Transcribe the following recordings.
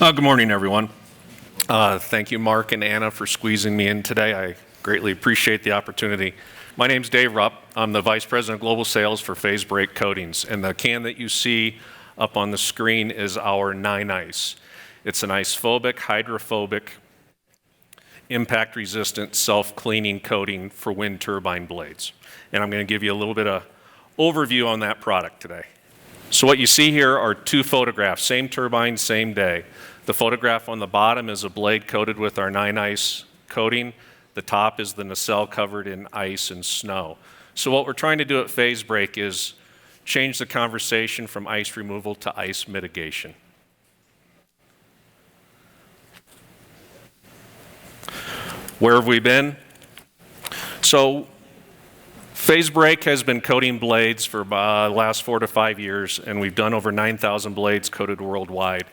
Good morning, everyone. Thank you, Mark and Anna, for squeezing me in today. I greatly appreciate the opportunity. My name's Dave Rupp. I'm the Vice President of Global Sales for Phazebreak Coatings, and the can that you see up on the screen is our NEINICE. It's an ice-phobic, hydrophobic, impact-resistant, self-cleaning coating for wind turbine blades. And I'm going to give you a little bit of overview on that product today. So what you see here are two photographs, same turbine, same day. The photograph on the bottom is a blade coated with our NEINICE coating. The top is the nacelle covered in ice and snow. So what we're trying to do at Phazebreak is change the conversation from ice removal to ice mitigation. Where have we been? So Phazebreak has been coating blades for the last 4 to 5 years, and we've done over 9,000 blades coated worldwide.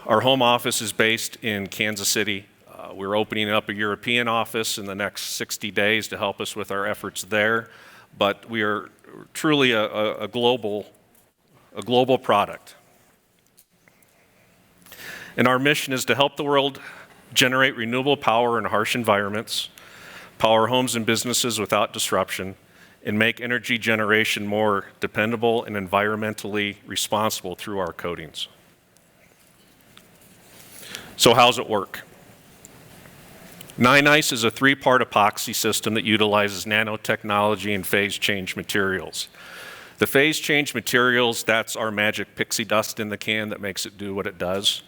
Our home office is based in Kansas City. We're opening up a European office in the next 60 days to help us with our efforts there, but we are truly a global product. And our mission is to help the world generate renewable power in harsh environments, power homes and businesses without disruption, and make energy generation more dependable and environmentally responsible through our coatings. So how's it work? NEINICE is a 3-part epoxy system that utilizes nanotechnology and phase change materials. The phase change materials, that's our magic pixie dust in the can that makes it do what it does.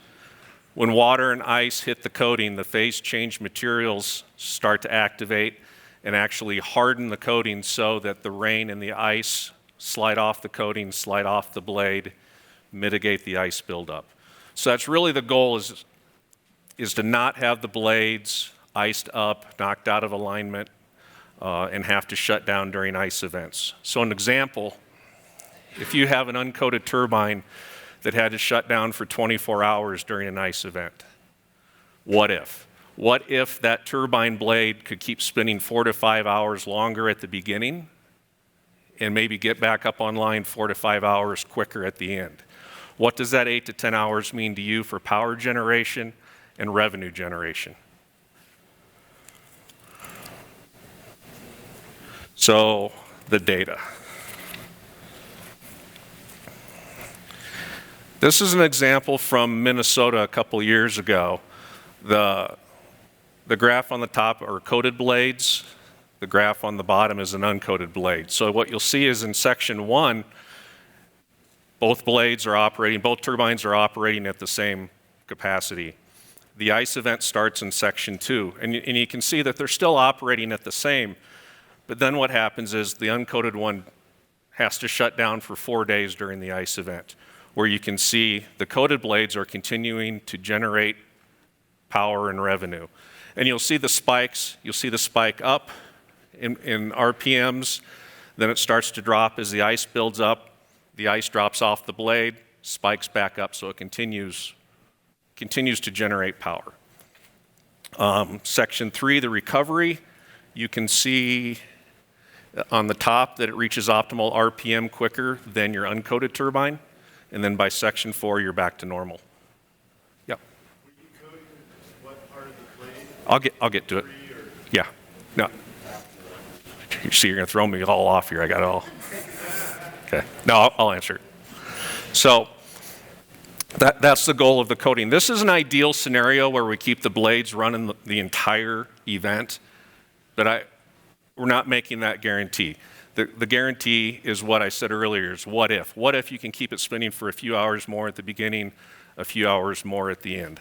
When water and ice hit the coating, the phase change materials start to activate and actually harden the coating so that the rain and the ice slide off the coating, slide off the blade, mitigate the ice buildup. So that's really the goal, is to not have the blades iced up, knocked out of alignment, and have to shut down during ice events. So an example, if you have an uncoated turbine that had to shut down for 24 hours during an ice event, what if? What if that turbine blade could keep spinning 4 to 5 hours longer at the beginning and maybe get back up online 4 to 5 hours quicker at the end? What does that 8 to 10 hours mean to you for power generation and revenue generation? So the data. This is an example from Minnesota a couple years ago. The graph on the top are coated blades. The graph on the bottom is an uncoated blade. So what you'll see is in section 1, both turbines are operating at the same capacity. The ice event starts in section 2, and you can see that they're still operating at the same, but then what happens is the uncoated one has to shut down for 4 days during the ice event, where you can see the coated blades are continuing to generate power and revenue. And you'll see the spikes. You'll see the spike up in RPMs, then it starts to drop as the ice builds up. The ice drops off the blade, spikes back up, so it continues to generate power. Section 3, the recovery, you can see on the top that it reaches optimal RPM quicker than your uncoated turbine, and then by section 4, you're back to normal. Yep. Were you coating what part of the blade? I'll get to it. Yeah. No. You see, you're going to throw me all off here. I got it all. Okay. No, I'll answer it. So that's the goal of the coating. This is an ideal scenario where we keep the blades running the entire event, but we're not making that guarantee. The guarantee is what I said earlier, is what if. What if you can keep it spinning for a few hours more at the beginning, a few hours more at the end?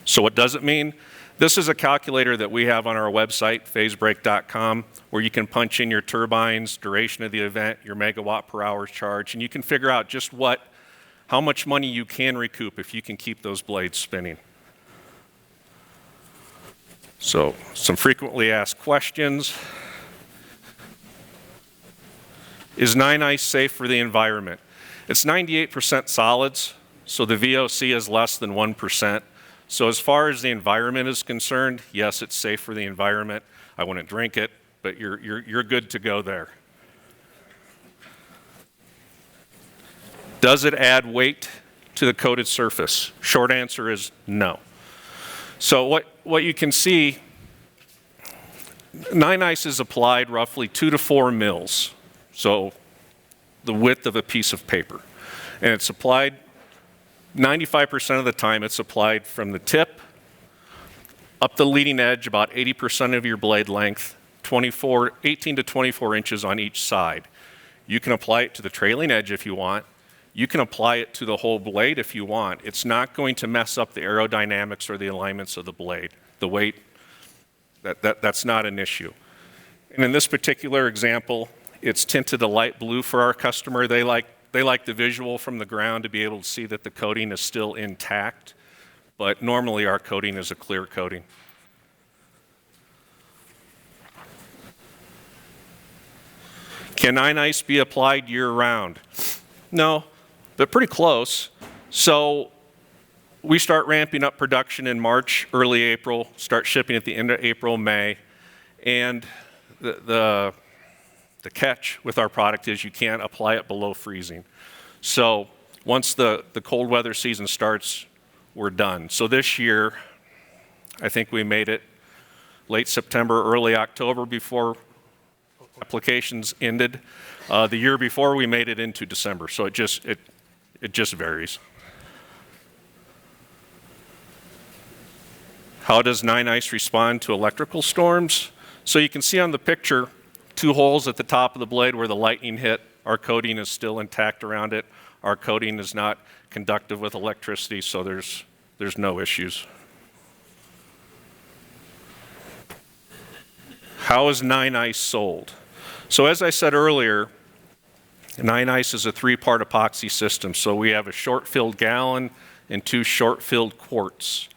So what does it mean? This is a calculator that we have on our website, phazebreak.com, where you can punch in your turbines, duration of the event, your megawatt per hour charge, and you can figure out just how much money you can recoup if you can keep those blades spinning. So some frequently asked questions. Is NEINICE safe for the environment? It's 98% solids, so the VOC is less than 1%. So as far as the environment is concerned, yes, it's safe for the environment. I wouldn't drink it, but you're good to go there. Does it add weight to the coated surface? Short answer is no. So what you can see, NEINICE is applied roughly 2 to 4 mils, so the width of a piece of paper. And it's applied, 95% of the time it's applied from the tip up the leading edge, about 80% of your blade length, 18 to 24 inches on each side. You can apply it to the trailing edge if you want. You can apply it to the whole blade if you want. It's not going to mess up the aerodynamics or the alignments of the blade. The weight, that's not an issue. And in this particular example, it's tinted a light blue for our customer. They like the visual from the ground to be able to see that the coating is still intact, but normally our coating is a clear coating. Can NEINICE be applied year-round? No, but pretty close. So we start ramping up production in March, early April, start shipping at the end of April, May, and the catch with our product is you can't apply it below freezing. So once the cold weather season starts, we're done. So this year, I think we made it late September, early October before applications ended. The year before, we made it into December, so it just varies. How does NEINICE respond to electrical storms? So you can see on the picture, 2 holes at the top of the blade where the lightning hit. Our coating is still intact around it. Our coating is not conductive with electricity, so there's no issues. How is NEINICE sold? So as I said earlier, NEINICE is a 3-part epoxy system. So we have a short-filled gallon and 2 short-filled quarts.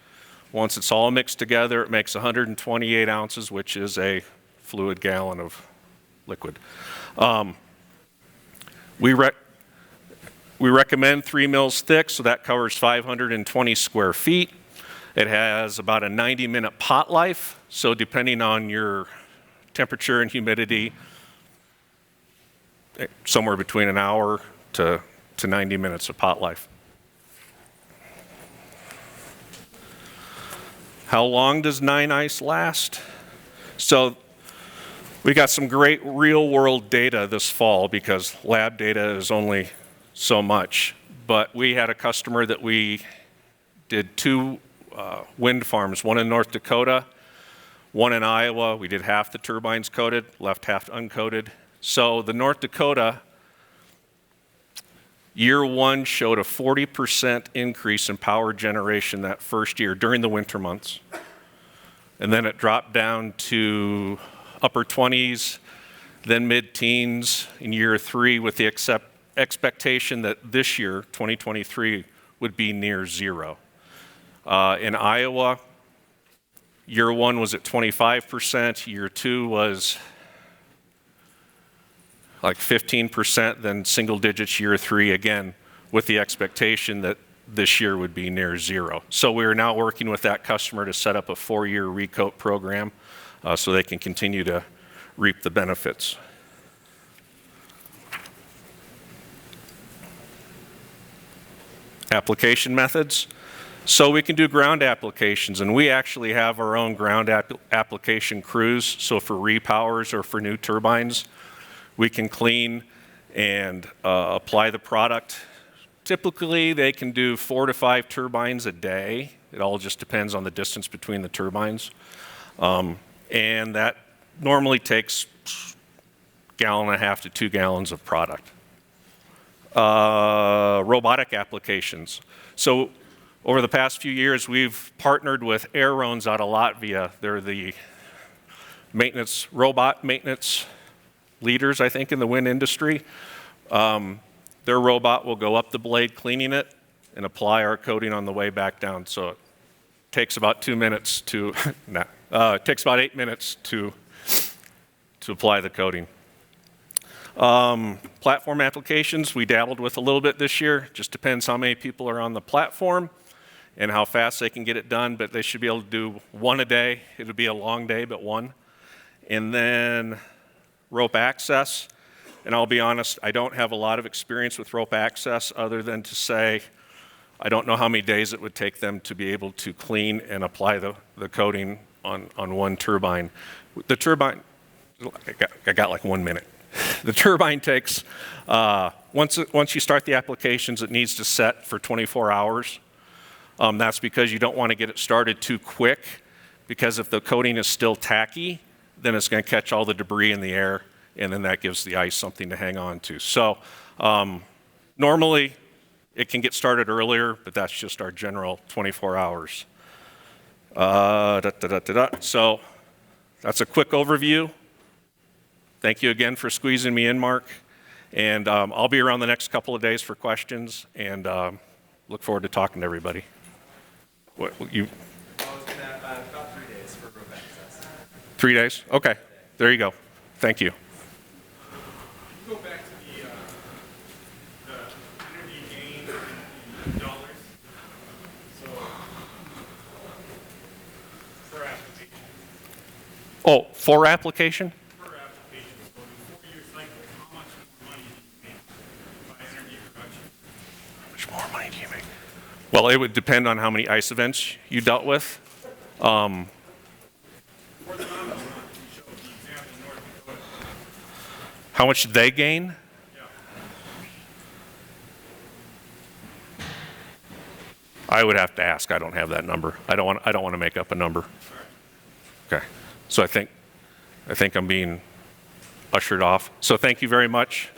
Once it's all mixed together, it makes 128 ounces, which is a fluid gallon of liquid. We recommend 3 mils thick, so that covers 520 square feet. It has about a 90-minute pot life, so depending on your temperature and humidity, somewhere between an hour to 90 minutes of pot life. How long does NEINICE last? So we got some great real-world data this fall because lab data is only so much. But we had a customer that we did 2 wind farms, one in North Dakota, one in Iowa. We did half the turbines coated, left half uncoated. So the North Dakota, year 1 showed a 40% increase in power generation that first year during the winter months. And then it dropped down to upper 20s, then mid-teens in year 3 with the expectation that this year, 2023, would be near 0. In Iowa, year 1 was at 25%, year 2 was like 15%, then single digits year 3, again, with the expectation that this year would be near 0. So we're now working with that customer to set up a 4-year recoat program so they can continue to reap the benefits. Application methods. So we can do ground applications, and we actually have our own ground application crews. So for repowers or for new turbines, we can clean and apply the product. Typically, they can do 4 to 5 turbines a day. It all just depends on the distance between the turbines. And that normally takes 1.5 gallons to 2 gallons of product. Robotic applications. So over the past few years, we've partnered with Aerones out of Latvia. They're the robot maintenance leaders, I think, in the wind industry. Their robot will go up the blade cleaning it and apply our coating on the way back down. So it takes about 2 minutes to, it takes about 8 minutes to apply the coating. Platform applications, we dabbled with a little bit this year. Just depends how many people are on the platform and how fast they can get it done, but they should be able to do 1 a day. It'll be a long day, but 1. And then rope access. and I'll be honest, I don't have a lot of experience with rope access other than to say I don't know how many days it would take them to be able to clean and apply the coating on one turbine. The turbine, I got like 1 minute. The turbine takes, once you start the applications, it needs to set for 24 hours. That's because you don't want to get it started too quick, because if the coating is still tacky, then it's going to catch all the debris in the air, and then that gives the ice something to hang on to. So normally it can get started earlier, but that's just our general 24 hours. So that's a quick overview. Thank you again for squeezing me in, Mark. And I'll be around the next couple of days for questions, and look forward to talking to everybody. What you? About 3 days for rope access. 3 days? Okay. There you go. Thank you. Go back to the energy gain in dollars. So, per application. Oh, for application? Per application. So in a 4-year cycle, how much more money do you make by energy production? How much more money do you make? Well, it would depend on how many ice events you dealt with. For the mountain one, you showed the example in North Dakota. How much did they gain? Yeah. I would have to ask. I don't have that number. I don't want to make up a number. Okay. So I think I'm being ushered off. So thank you very much.